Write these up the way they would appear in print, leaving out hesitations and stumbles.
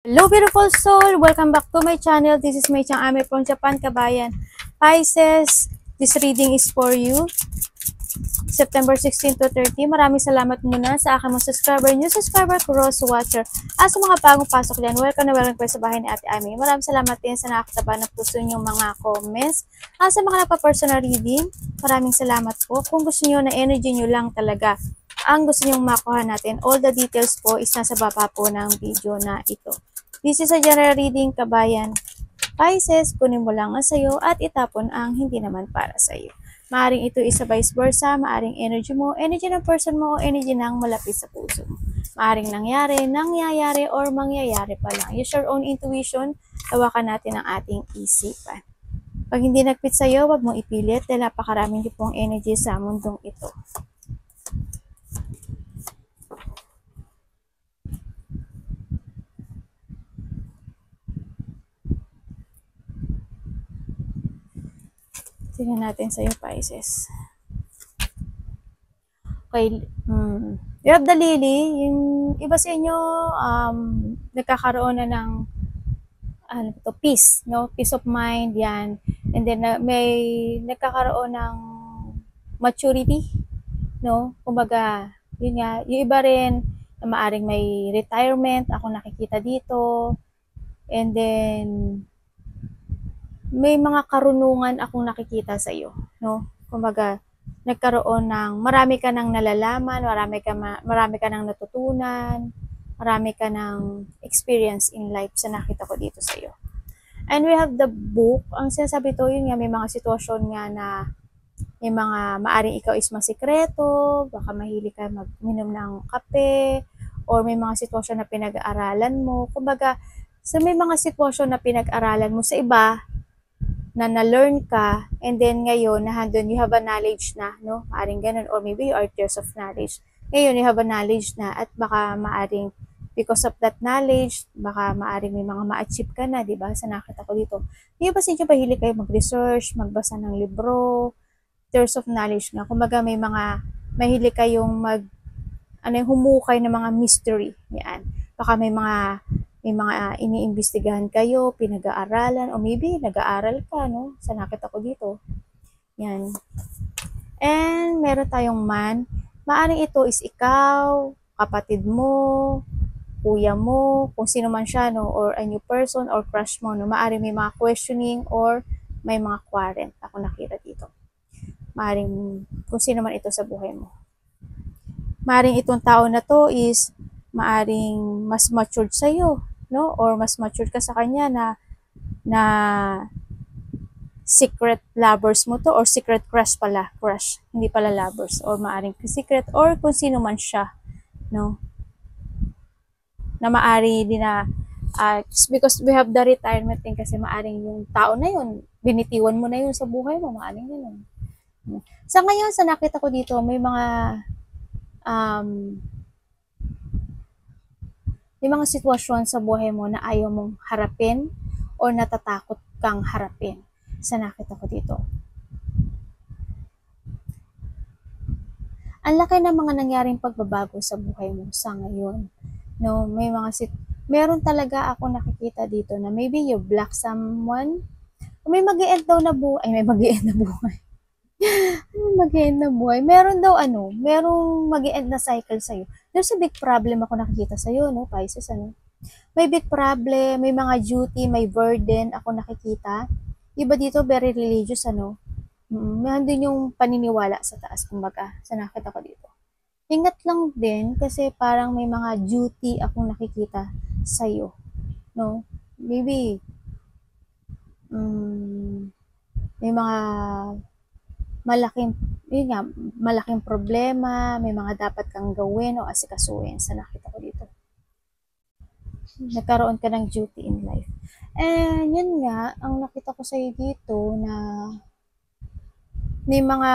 Hello beautiful soul! Welcome back to my channel. This is Mei Chang Ame from Japan, Kabayan. Pisces, this reading is for you. September 16 to 30. Maraming salamat muna sa aking mga subscriber, new subscriber, cross watcher. At sa mga bagong pasok dyan, welcome na welcome sa bahay ni Ate Ame. Maraming salamat din sa nakakataba na puso niyong mga comments. At sa mga nagpa-personal reading, maraming salamat po. Kung gusto niyo na energy niyo lang talaga ang gusto niyong makuha natin, all the details po is nasa baba po ng video na ito. This is a general reading, kabayan. Pisces, kunin mo lang ang sayo at itapon ang hindi naman para sa'yo. Maaring ito isa vice versa, maaring energy mo, energy ng person mo, o energy ng malapit sa puso mo. Maaring nangyayari, or mangyayari pa lang. Use your own intuition, tawakan natin ang ating isipan. Pag hindi nagpit sa'yo, wag mong ipilit dahil napakaraming pong energy sa mundong ito. Tingnan natin sa'yo, Pisces. Okay, you have the lily. Yung iba sa inyo, nagkakaroon na ng peace, no? Peace of mind, yan. And then, may nagkakaroon ng maturity, no? Kumbaga, yun nga, yung iba rin, na maaring may retirement, ako nakikita dito. And then, may mga karunungan akong nakikita sa iyo, no? Kumbaga, nagkaroon ng marami ka nang nalalaman, marami ka nang natutunan, marami ka nang experience in life sa nakita ko dito sa iyo. And we have the book. Ang sinasabi to, yun nga, may mga sitwasyon nga na may mga maaring ikaw is masikreto, baka mahilig ka magminom ng kape, or may mga sitwasyon na pinag-aaralan mo. Kumbaga, sa may mga sitwasyon na pinag-aralan mo sa iba, na na-learn ka, and then ngayon, nahandun, you have a knowledge na, no? Maaring ganun, or maybe you are tears of knowledge. Ngayon, you have a knowledge na, at baka maaring, because of that knowledge, baka maaring may mga ma-achieve ka na, di ba? Sa nakita ko dito. Hindi ba sinyo pahilig kayo mag-research, magbasa ng libro, tears of knowledge nga. Kumbaga, may mga, mahilig kayong humukay ng mga mystery. Yan. Baka may mga iniimbestigahan kayo, pinag-aaralan, o maybe nag-aaral ka, no? Sa nakita ko dito. Yan. And meron tayong man. Maaring ito is ikaw, kapatid mo, kuya mo, kung sino man siya, no? Or a new person, or crush mo, no? Maaring may mga questioning, or may mga quarrel. Ako nakita dito. Maaring kung sino man ito sa buhay mo. Maaring itong tao na to is maaring mas matured sa iyo, no? Or mas matured ka sa kanya na secret lovers mo to, or secret crush pala, crush, hindi pala lovers, or maaring secret, or kung sino man siya, no? Na maari din na because we have the retirement din, kasi maaring yung tao na yun, binitiwan mo na yun sa buhay mo, maaring yun. Sa ngayon, sa nakita ko dito, may mga sitwasyon sa buhay mo na ayaw mong harapin o natatakot kang harapin sa nakita ko dito. Ang laki ng mga nangyaring pagbabago sa buhay mo sa ngayon. No, meron talaga ako nakikita dito na maybe you block someone, may mag-e-end daw na buhay, may mag-e-end na buhay. Mag-e-end na buhay. Meron daw merong mag-e-end na cycle sa'yo. There's a big problem ako nakikita sa'yo, no, Pisces, May big problem, may mga duty, may burden ako nakikita. Iba dito, very religious, Nandun yung paniniwala sa taas, kumbaga, sa nakita ko dito. Ingat lang din, kasi parang may mga duty akong nakikita sa'yo, no? Maybe, may mga malaking problema, may mga dapat kang gawin o asikasuhin sa nakita ko dito. Nagkaroon ka ng duty in life. And yun nga, ang nakita ko sa'yo dito na may mga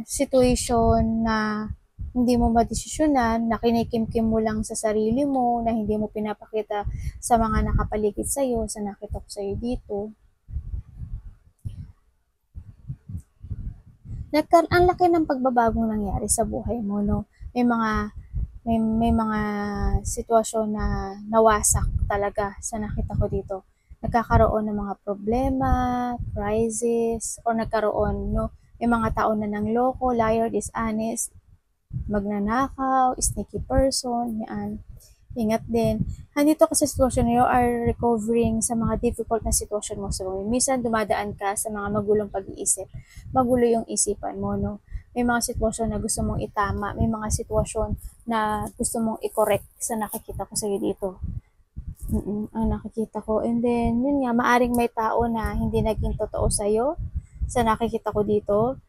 situation na hindi mo madesisyonan, na kinikimkim mo lang sa sarili mo, na hindi mo pinapakita sa mga nakapaligid sa'yo, sa nakita ko sa'yo dito. Ang laki ng pagbabagong nangyari sa buhay mo, no? May mga may mga sitwasyon na nawasak talaga sa nakita ko dito. Nagkakaroon ng mga problema, crisis, or nagkaroon, no? May mga tao na nangloko, liar, dishonest, magnanakaw, sneaky person, yan. Ingat din. Nandito ka sa sitwasyon na you are recovering sa mga difficult na sitwasyon mo. So, minsan dumadaan ka sa mga magulong pag-iisip. Magulo yung isipan mo, no? May mga sitwasyon na gusto mong itama. May mga sitwasyon na gusto mong i-correct sa nakikita ko sa'yo dito. Ang nakikita ko. And then, yun nga, maaring may tao na hindi naging totoo sa'yo sa nakikita ko dito.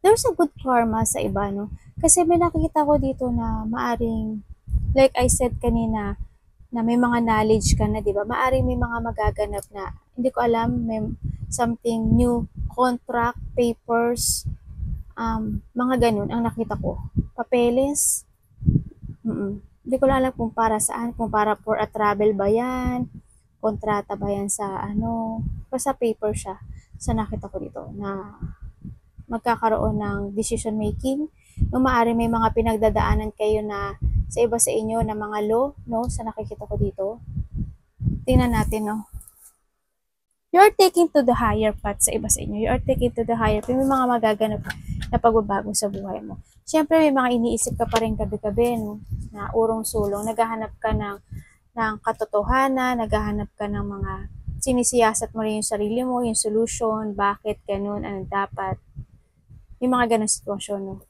There's a good karma sa iba, no? Kasi may nakikita ko dito na maaring, like I said kanina, na may mga knowledge ka na, di ba? Maaring may mga magaganap na, hindi ko alam, may something new, contract, papers, mga ganun ang nakita ko. Papeles, hindi ko alam kung para saan, kung para for a travel ba yan, kontrata ba yan sa ano, basta paper siya sa nakita ko dito na magkakaroon ng decision making. Yung maaari may mga pinagdadaanan kayo na sa iba sa inyo na mga law, no, sa nakikita ko dito. Tingnan natin, no. You are taking to the higher path sa iba sa inyo. You are taking to the higher path. May mga magaganap na pagbabago sa buhay mo. Siyempre, may mga iniisip ka pa rin gabi-gabi, no, na urong-sulong. Naghahanap ka ng katotohanan, naghahanap ka ng mga sinisiyasat mo rin yung sarili mo, yung solution, bakit, ganun, ano dapat. Yung mga ganun sitwasyon, no.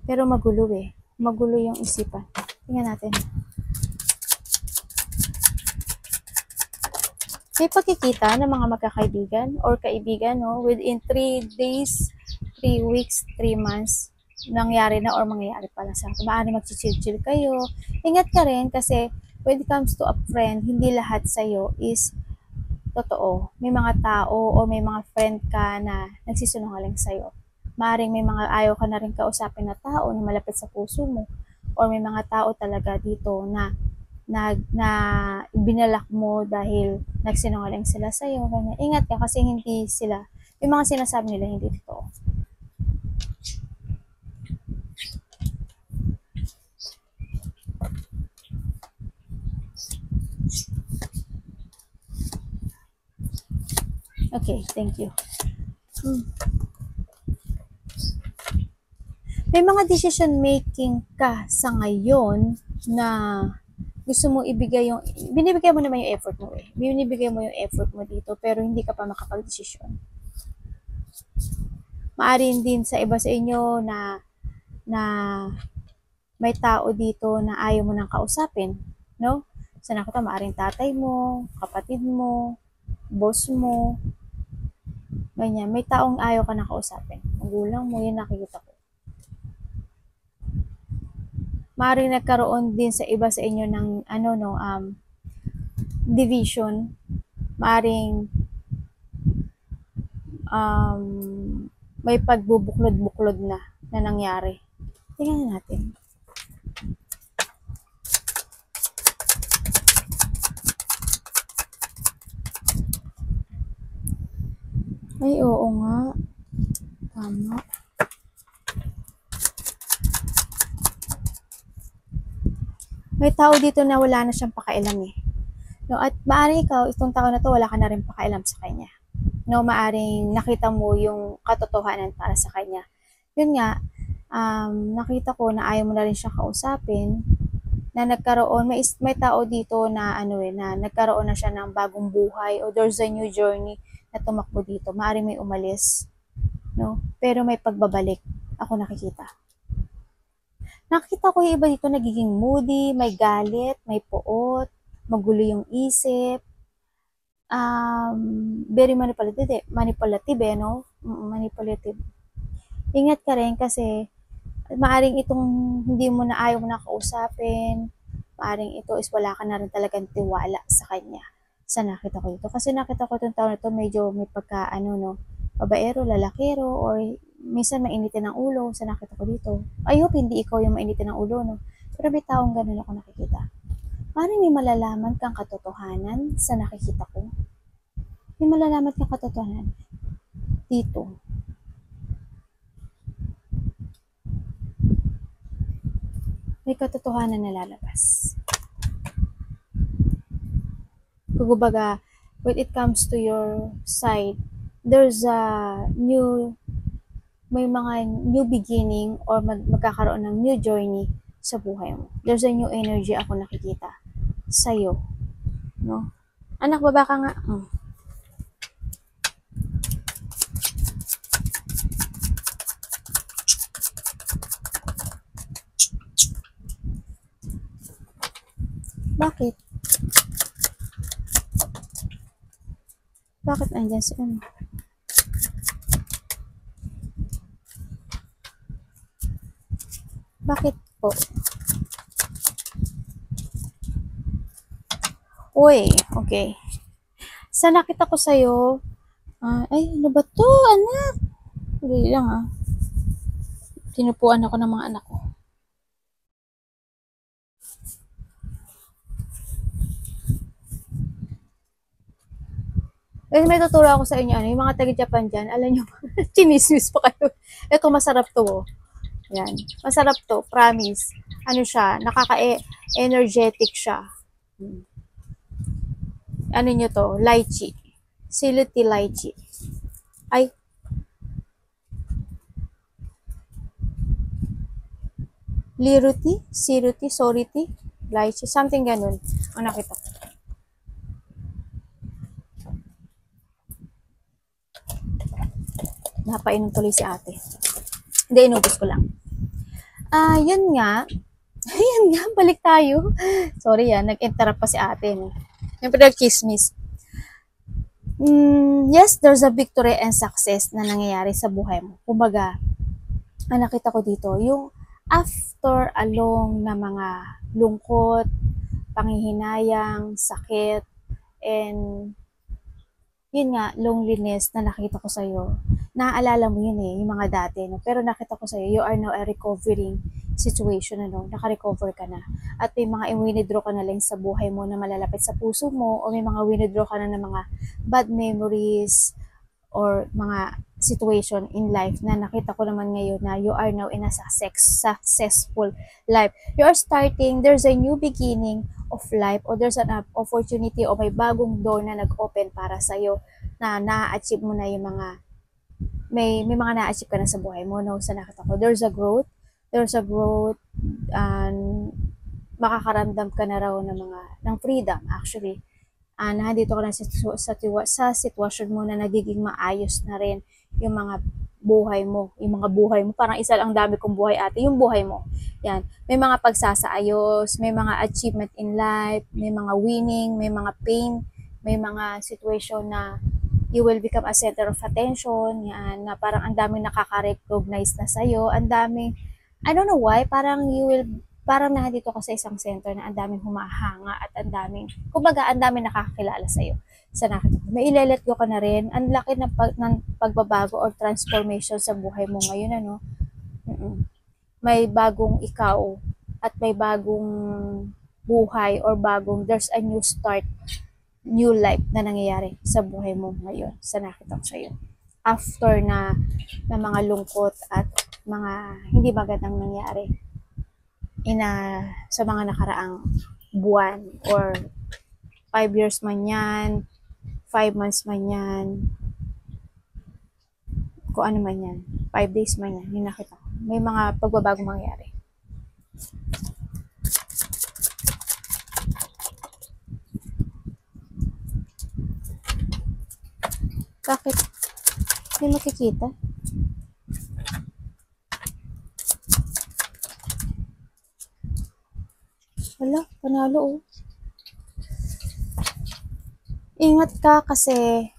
Pero magulo eh. Magulo yung isipan. Tingnan natin. May pagkikita ng mga magkakaibigan or kaibigan, no, within 3 days, 3 weeks, 3 months, nangyari na or mangyayari pa lang sa akin. Maaari magchichill-chill kayo. Ingat ka rin kasi when it comes to a friend, hindi lahat sa'yo is totoo. May mga tao o may mga friend ka na nagsisinungaling sa'yo. Maaring may mga ayaw ka na rin kausapin na tao na malapit sa puso mo. Or may mga tao talaga dito na binalak mo dahil nagsinungaling sila sa'yo. Ganyan. Ingat ka kasi hindi sila, yung mga sinasabi nila hindi totoo. Okay, thank you. May mga decision making ka sa ngayon na gusto mo ibigay yung, binibigay mo naman yung effort mo eh. Binibigay mo yung effort mo dito pero hindi ka pa makapag-desisyon. Maaring din sa iba sa inyo na may tao dito na ayaw mo nang kausapin, no? Sa nakita, maaring tatay mo, kapatid mo, boss mo, ganyan. May taong ayaw ka nang kausapin. Magulang mo, yun nakikita ko. Maaring nagkaroon din sa iba sa inyo ng division. Maaring may pagbubuklod-buklod na nangyari. Tingnan natin. Ay, oo nga. Tama. May tao dito na wala na siyang pakailam eh. No, at maaring ikaw, itong tao na to, wala ka na rin pakailam sa kanya. No, maaring nakita mo yung katotohanan para sa kanya. Yun nga, nakita ko na ayaw mo na rin siya kausapin, na nagkaroon, may tao dito na na nagkaroon na siya ng bagong buhay o there's a new journey na tumakbo dito. Maaring may umalis, no? Pero may pagbabalik ako nakikita. Nakita ko yung iba dito nagiging moody, may galit, may poot, magulo yung isip, very manipulative eh, no? Manipulative. Ingat ka rin kasi maaring itong hindi mo na ayaw mo na kausapin, maaring ito is wala ka na rin talagang tiwala sa kanya. Sa nakita ko dito. Kasi nakita ko itong taon na ito medyo may pagka babaero, lalakero, or minsan mainitin ng ulo sa nakita ko dito. I hope hindi ikaw yung mainitin ng ulo, no? Pero may taong ganun ako nakikita. Parang may malalaman kang katotohanan sa nakikita ko. May malalaman kang katotohanan dito. may katotohanan na lalabas. Kumbaga, when it comes to your side, there's a may mga new beginning or magkakaroon ng new journey sa buhay mo. There's a new energy ako nakikita sa'yo. No? Anak, baba ka nga. Bakit? Bakit andyan si ano? Bakit po? Uy, okay. Sa nakita ko sa'yo, ay, ano ba to, anak? Hindi lang Tinupuan ako ng mga anak ko. Eh, may tuturo ako sa inyo, yung mga taga-Japan dyan, alam nyo, chinismis pa kayo. Ito, masarap to, Yan. Masarap to, promise. Ano siya, nakaka-energetic siya. Ano nyo to, lychee. Siluti lychee. Ay. Liruti, siruti, soriti, lychee, something ganun. Ang nakita ko. Napainom tuloy si ate. Hindi, inubos ko lang. Yun nga. Ayan nga, balik tayo. Sorry nag-interrupt pa si ate. No? Yung pinag-chismis. Yes, there's a victory and success na nangyayari sa buhay mo. Kumbaga, ang nakita ko dito, yung after a long na mga lungkot, panghihinayang, sakit, and yun nga, loneliness na nakita ko sa'yo. Naaalala mo yun yung mga dati, no? Pero nakita ko sa'yo, you are now a recovering situation, naka-recover ka na. At may mga winidraw ka na lang sa buhay mo na malalapit sa puso mo, o may mga winidraw ka na ng mga bad memories, or mga situation in life na nakita ko naman ngayon na you are now in a successful life. You are starting, there's a new beginning of life, or there's an opportunity, o may bagong door na nag-open para sa'yo na na-achieve mo na yung mga may mga na-achieve ka na sa buhay mo, no? Sa nakita ko, there's a growth, and makakaramdam ka na raw ng freedom, actually. Nandito ka na sa sitwasyon mo na nagiging maayos na rin yung mga buhay mo, parang isa lang dami kong buhay ate, yung buhay mo. Yan, may mga pagsasaayos, may mga achievement in life, may mga winning, may mga pain, may mga situation na you will become a center of attention, yan, na parang ang daming nakaka-recognize na sa'yo, ang daming, I don't know why, parang nandito ka sa isang center na ang daming humahanga at ang daming nakakakilala sa'yo. Sa nakita ko, may ilelet go ka na rin. Ang laki ng pagbabago or transformation sa buhay mo ngayon, ano? May bagong ikaw at may bagong buhay or there's a new start, new life na nangyayari sa buhay mo ngayon. Sa nakita ko sa'yo. After na mga lungkot at mga hindi magandang nangyari sa mga nakaraang buwan or 5 years man yan, 5 months man yan, kung ano man yan, 5 days man yan, yung nakita ko. May mga pagbabago mangyari. Bakit? Hindi makikita? Wala, panalo Ingat ka kasi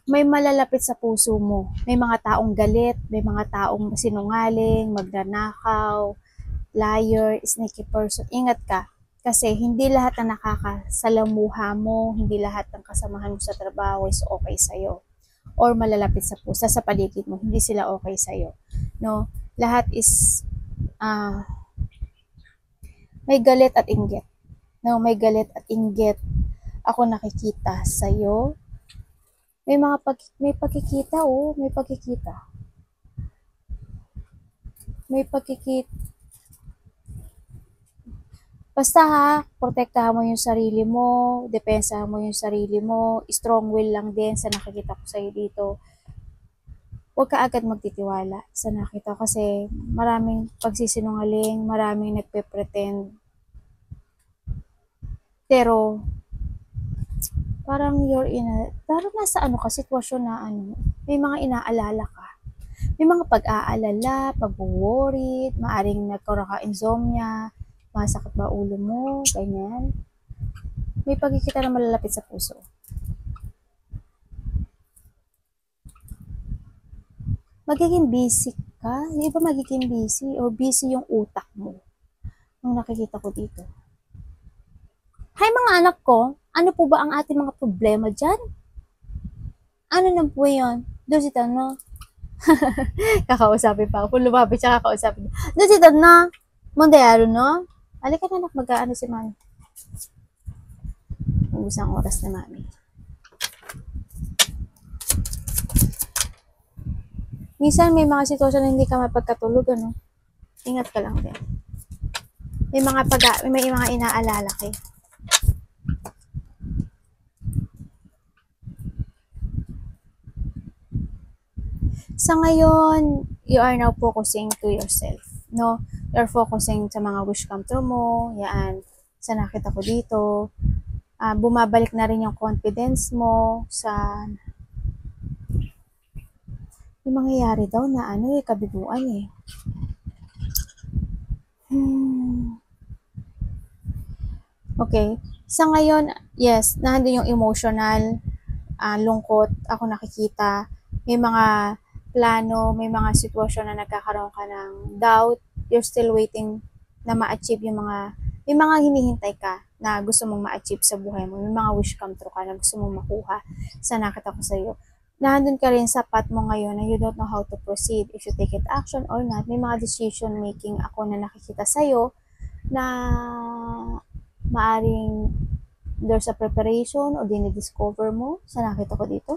may malalapit sa puso mo. May mga taong galit, may mga taong sinungaling, magnanakaw, liar, sneaky person. Ingat ka kasi hindi lahat na nakakasalamuha mo, hindi lahat ng kasamahan mo sa trabaho is okay sa'yo. Or malalapit sa puso, sa paligid mo, hindi sila okay sa'yo. No? Lahat is may galit at inggit. No, may galit at inggit ako nakikita sa iyo. May pagkikita. May pagkikita. Basta ha, protektahan mo yung sarili mo, depensahan mo yung sarili mo, strong will lang din sa nakikita ko sa'yo dito. Huwag ka agad magtitiwala sa nakita kasi maraming pagsisinungaling, maraming nagpe-pretend. Pero, parang parang nasa sitwasyon na may mga inaalala ka. May mga pag-aalala, pag-worried, maaring nagkaroon ka insomnia, masakit ba ulo mo, ganyan. May pagkikita na malalapit sa puso. Magiging busy ka? Hindi ba magiging busy? O busy yung utak mo? Ang nakikita ko dito. Hi mga anak ko, ano po ba ang ating mga problema dyan? Ano na po yun? Doon si Tano. Kakausapin pa ako. Kung lumapit siya, kakausapin. Doon si Tano. Mondayaro, no? Halika na, mag-ano si Mami. Ubus ang oras na Mami. Minsan may mga sitwasyon na hindi ka mapagkatulog, ano? Ingat ka lang din. May mga inaalala kayo. Sa ngayon, you are now focusing to yourself, no? You're focusing sa mga wish come true mo, yan, sa nakita ko dito. Bumabalik na rin yung confidence mo sa yung mangyayari daw na kabiguan eh. Okay. Sa ngayon, yes, nandun yung emotional, lungkot, ako nakikita. May mga plano, may mga sitwasyon na nagkakaroon ka ng doubt, you're still waiting na ma-achieve may mga hinihintay ka na gusto mong ma-achieve sa buhay mo, may mga wish come true ka na gusto mong makuha sa nakita ko sa'yo. Nandun ka rin sa path mo ngayon na you don't know how to proceed, if you take it action or not. May mga decision making ako na nakikita sa'yo na maaring there's a preparation o dinidiscover mo sa nakita ko dito.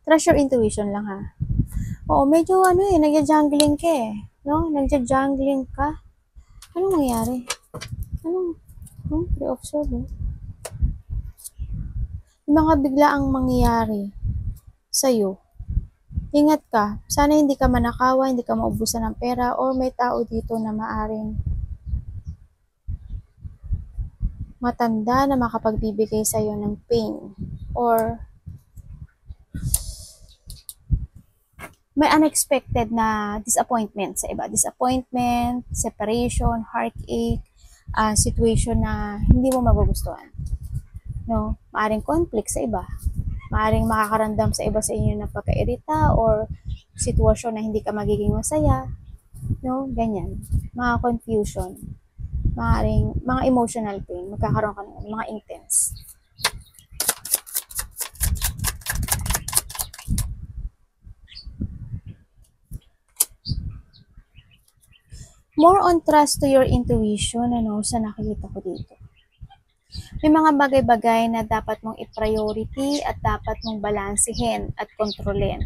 Trust your intuition lang ha. Oo, medyo nagja-jungling ka eh. No? Nagja-jungling ka. Anong nangyari? Pre-observe. Yung mga biglaang mangyayari sa'yo. Ingat ka. Sana hindi ka manakawa, hindi ka maubusan ng pera, or may tao dito na maaring matanda na makapagbibigay sa'yo ng pain. Or may unexpected na disappointment sa iba. Disappointment, separation, heartache, situation na hindi mo magugustuhan. No? Maaring conflict sa iba. Maaring makakaramdam sa iba sa inyo ng pagkairita or sitwasyon na hindi ka magiging masaya. No? Ganyan. Mga confusion. Maaring mga emotional pain. Magkakaroon ka ng mga intense. More on trust to your intuition, sa nakikita ko dito. May mga bagay-bagay na dapat mong i-priority at dapat mong balansehin at kontrolin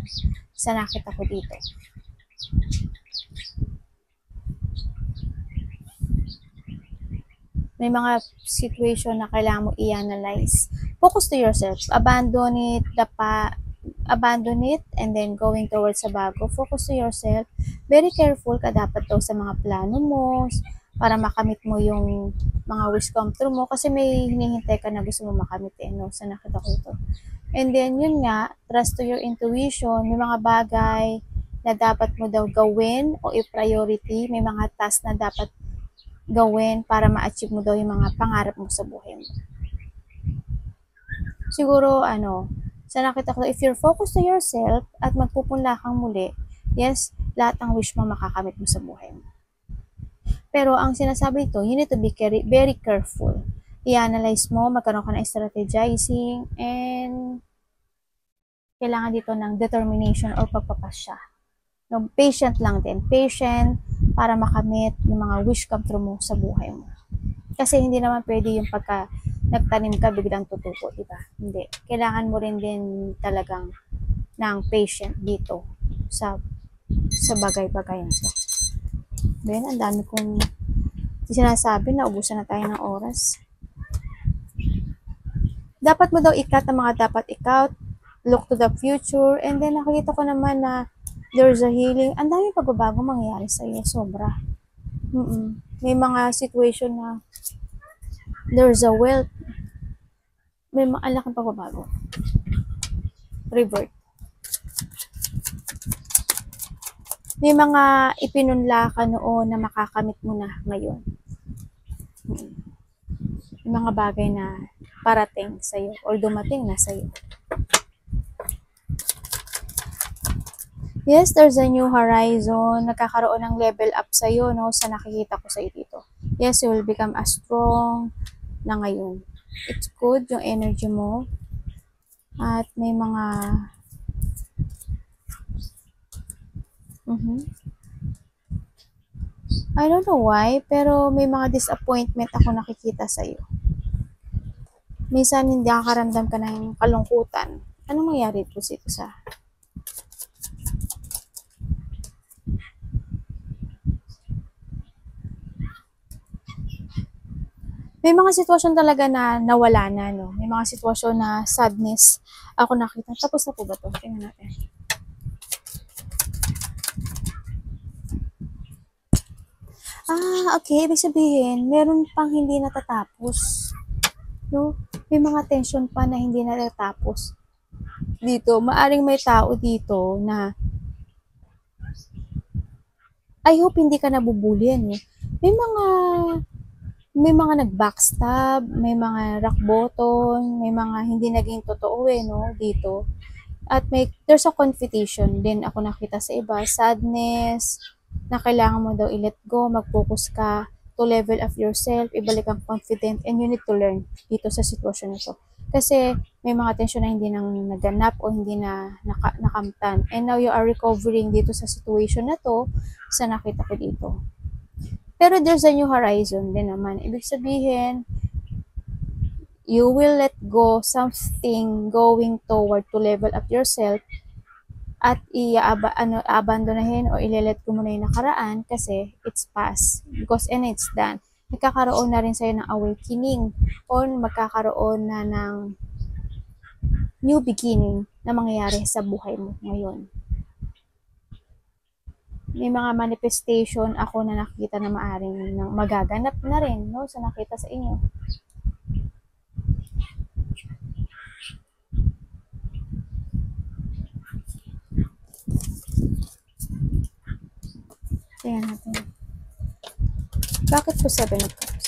sa nakita ko dito. May mga situation na kailangan mo i-analyze. Focus to yourself. Abandon it and then going towards sa bago. Focus to yourself. Very careful ka dapat daw sa mga plano mo para makamit mo yung mga wish come true mo kasi may hinihintay ka na gusto mo makamit sa nakita ko ito. And then yun nga, trust to your intuition. May mga bagay na dapat mo daw gawin o i-priority. May mga task na dapat gawin para ma-achieve mo daw yung mga pangarap mo sa buhay mo. Siguro sa nakita ko, if you're focused to yourself at magpupunla kang muli, yes, lahat ng wish mo makakamit mo sa buhay mo. Pero ang sinasabi ito, you need to be very careful. I-analyze mo, magkaroon ka ng strategizing, and kailangan dito ng determination or pagpapasya. No, patient lang din. Patient para makamit yung mga wish come true mo sa buhay mo. Kasi hindi naman pwede yung pagka nagtanim ka, biglang tutubo, diba? Hindi. Kailangan mo rin din talagang ng patient dito sa sa bagay-bagay na to. Then, ang dami kong sinasabi na ubusan na tayo ng oras. Dapat mo daw i-cut ang mga dapat i-cut, look to the future, and then nakikita ko naman na there's a healing. Ang dami pagbabago mangyayari sa iyo, sobra. May mga situation na there's a wealth. May mga laking pagbabago. Revert. May mga ipinunla ka noon na makakamit mo na ngayon. May mga bagay na parating sa'yo or dumating na sa'yo. Yes, there's a new horizon. Nagkakaroon ng level up sa'yo, no? Sa nakikita ko sa'yo dito. Yes, you will become as strong na ngayon. It's good, yung energy mo. At may mga I don't know why, pero may mga disappointment ako nakikita sa'yo. Minsan hindi nakakaramdam ka ng kalungkutan. Anong mangyari po dito sa... May mga sitwasyon talaga na nawala na, no? May mga sitwasyon na sadness ako nakita. Tapos na po ba to? Tingnan natin. Okay. Ibig sabihin, meron pang hindi natatapos. No? May mga tension pa na hindi natatapos. Dito, maaring may tao dito na I hope hindi ka nabubulyan. May mga nag-backstab, may mga rock bottom, may mga hindi naging totoo no, dito. At there's a competition din ako nakita sa iba, sadness, na kailangan mo daw i-let go, mag-focus ka to level of yourself, ibalik ang confident, and you need to learn dito sa sitwasyon na to. Kasi may mga tension na hindi nang naganap o hindi na nakamtan. And now you are recovering dito sa situation na to sa nakita ko dito. Pero there's a new horizon din naman. Ibig sabihin, you will let go something going toward to level up yourself at abandonahin o ile-let go mo na yung nakaraan kasi it's past. Because it's done. Nagkakaroon na rin sa'yo ng awakening o magkakaroon na ng new beginning na mangyayari sa buhay mo ngayon. May mga manifestation ako na nakita na maaring magaganap na rin, no, sa nakita sa inyo. Tingnan natin. Bakit po 7 of Cups?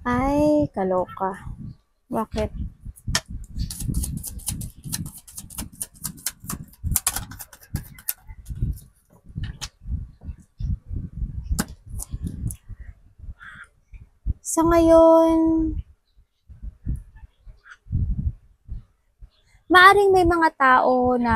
Ay, kaloka. Bakit? Sa ngayon, maaring may mga tao na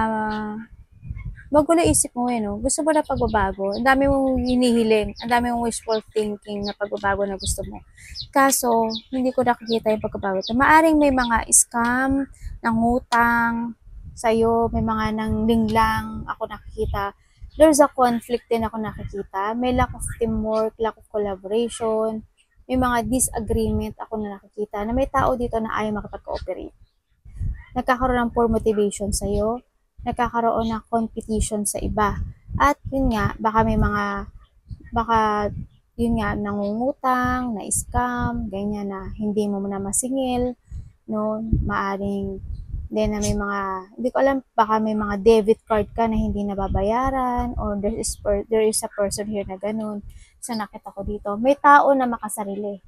magulo isip mo no? Gusto mo na pagbabago. Ang dami mong hinihiling. Ang dami mong wishful thinking na pagbabago na gusto mo. Kaso, hindi ko nakikita yung pagbabago. Maaring may mga scam, nangutang sa'yo, may mga nanglinglang ako nakikita. There's a conflict din ako nakikita. May lack of teamwork, lack of collaboration. May mga disagreement ako na nakikita na may tao dito na ayaw makipag-cooperate. Nagkakaroon ng poor motivation sa'yo, nagkakaroon ng competition sa iba. At yun nga, baka yun nga, nangungutang, na-scam, ganyan na hindi mo na masingil, no, maaring, then na may mga, hindi ko alam, baka may mga debit card ka na hindi nababayaran, or there is a person here na ganun, sa nakita ko dito. May tao na makasarili.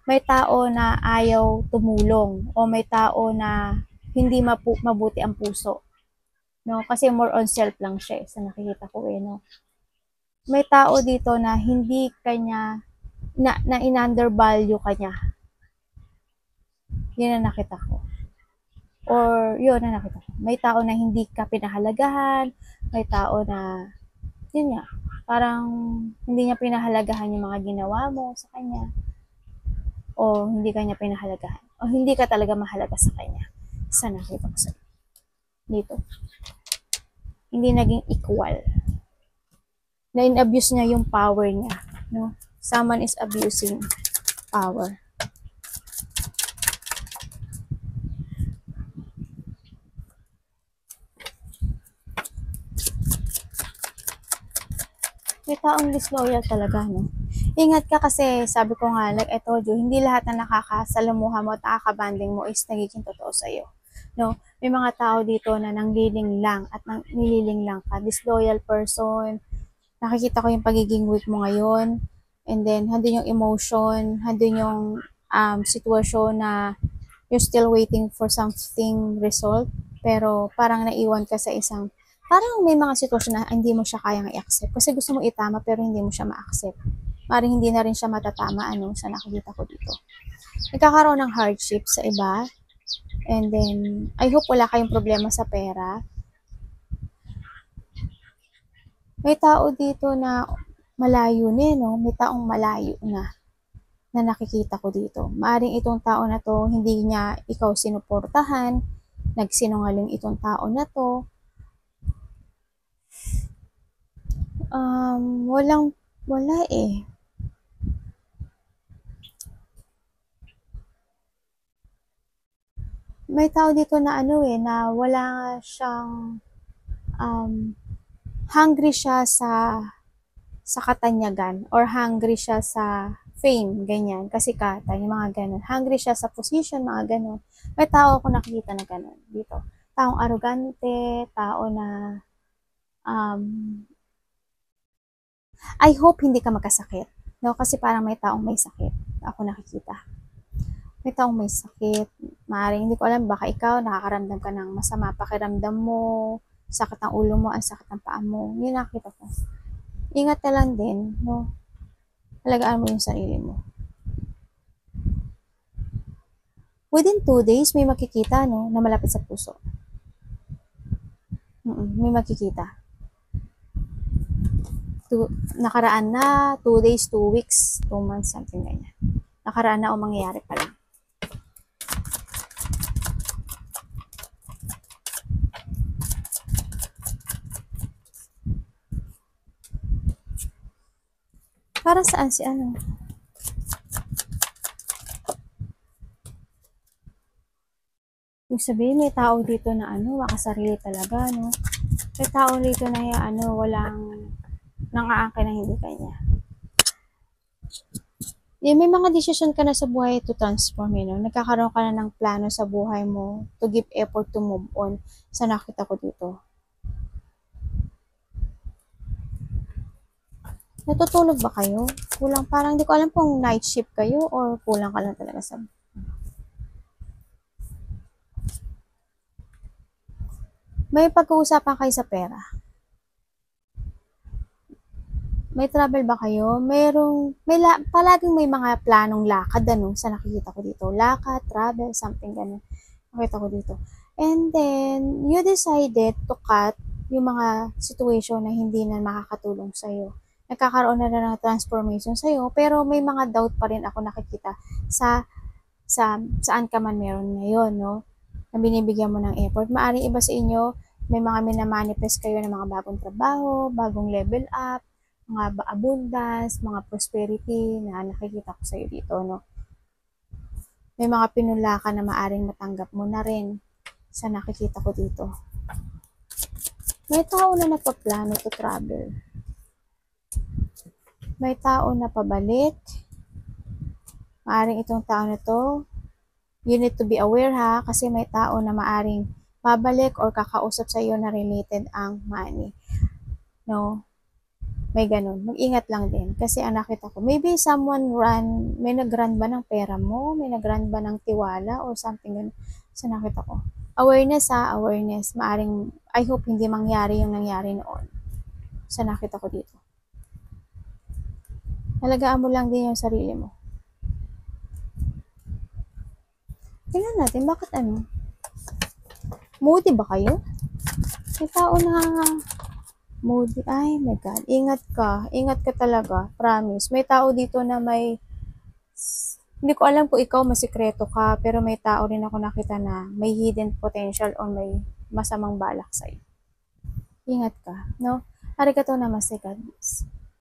May tao na ayaw tumulong, o may tao na hindi mabuti ang puso. No, kasi more on self lang siya sa nakikita ko no. May tao dito na hindi kanya na in-undervalue kanya. Yun ang nakita ko. Or yun ang nakita ko. May tao na hindi ka pinahalagahan, may tao na yun nga, parang hindi niya pinahalagahan yung mga ginawa mo sa kanya. O hindi kanya pinahalagahan. o hindi ka talaga mahalaga sa kanya. Sa nakita ko sa'yo. Dito. Hindi naging equal. Na-in-abuse niya yung power niya. No? Someone is abusing power. May taong disloyal talaga, no? Ingat ka kasi, sabi ko nga, like I told you, hindi lahat na nakakasalamuha mo at nakakabanding mo is nagiging totoo sa'yo. No? May mga tao dito na nangliling lang at nililing lang ka. Disloyal person, nakikita ko yung pagiging weak mo ngayon, and then, handun yung emotion, handun yung sitwasyon na you're still waiting for something result, pero parang naiwan ka sa isang parang may mga sitwasyon na hindi mo siya kayang i-accept. Kasi gusto mo itama pero hindi mo siya ma-accept. Parang hindi na rin siya matatama sa nakikita ko dito. Nagkakaroon ng hardship sa iba. And then, I hope wala kayong problema sa pera. May tao dito na malayo no? May taong malayo na nakikita ko dito. Maaring itong tao na to, hindi niya ikaw sinuportahan, nagsinungaling itong tao na to, wala eh. May tao dito na na wala siyang, hungry siya sa katanyagan or hungry siya sa fame, ganyan, kasikatan, yung mga ganun. Hungry siya sa position, mga ganun. May tao ako nakikita na ganun dito. Taong arrogante, tao na, I hope hindi ka magkasakit. No? Kasi parang may taong may sakit. Ako nakikita. May taong may sakit. Maaaring hindi ko alam, baka ikaw nakakaramdam ka ng masama pakiramdam mo, sakit ng ulo mo, ang sakit ng paa mo. Yun nakita ko. Ingat ka lang din, no? Halagaan mo yung sarili mo. Within 2 days, may makikita, no? Na malapit sa puso. May makikita. Nakaraan na, 2 days, 2 weeks, 2 months, something ganyan. Nakaraan na o mangyayari pa lang. Para saan si Ibig sabihin, may tao dito na makasarili talaga, no? May tao dito na walang nang-aangkin na hindi kanya. May mga decision ka na sa buhay to transform, no? Nagkakaroon ka na ng plano sa buhay mo to give effort to move on sa nakita ko dito. Natutulog ba kayo? Kulang, parang hindi ko alam kung night shift kayo or kulang ka lang talaga sa... May pag-uusapan kayo sa pera. May travel ba kayo? Palaging may mga planong lakad sa nakikita ko dito. Lakad, travel, something ganun. Nakita ko dito. And then, you decided to cut yung mga situation na hindi na makakatulong sa'yo. Nagkakaroon na ng transformation sa'yo, pero may mga doubt pa rin ako nakikita saan ka man meron ngayon, no? Na binibigyan mo ng effort. Maaring iba sa inyo, may mga minamanifest kayo ng mga bagong trabaho, bagong level up, mga abundance, mga prosperity na nakikita ko sa'yo dito, no? May mga pinula ka na maaring matanggap mo na rin sa nakikita ko dito. May tao na nagpaplano to travel. May tao na pabalik. Maaring itong tao na to, you need to be aware kasi may tao na maaring babalik or kakausap sa iyo na related ang money. No? May ganun. Mag-ingat lang din. Kasi ang nakita ko, maybe may nag-run ba ng pera mo? May nag-run ba ng tiwala or something ganun sa nakita ko. Awareness awareness. Maaring, I hope hindi mangyari yung nangyari noon sa nakita ko dito. Halagaan mo lang din yung sarili mo. Tingnan natin, bakit moody ba kayo? May tao na moody. Ay, my God. Ingat ka. Ingat ka talaga. Promise. May tao dito na may Hindi ko alam kung ikaw masikreto ka, pero may tao rin ako nakita na may hidden potential o may masamang balak sa'yo. Ingat ka, no? Arigatou namaste, God bless.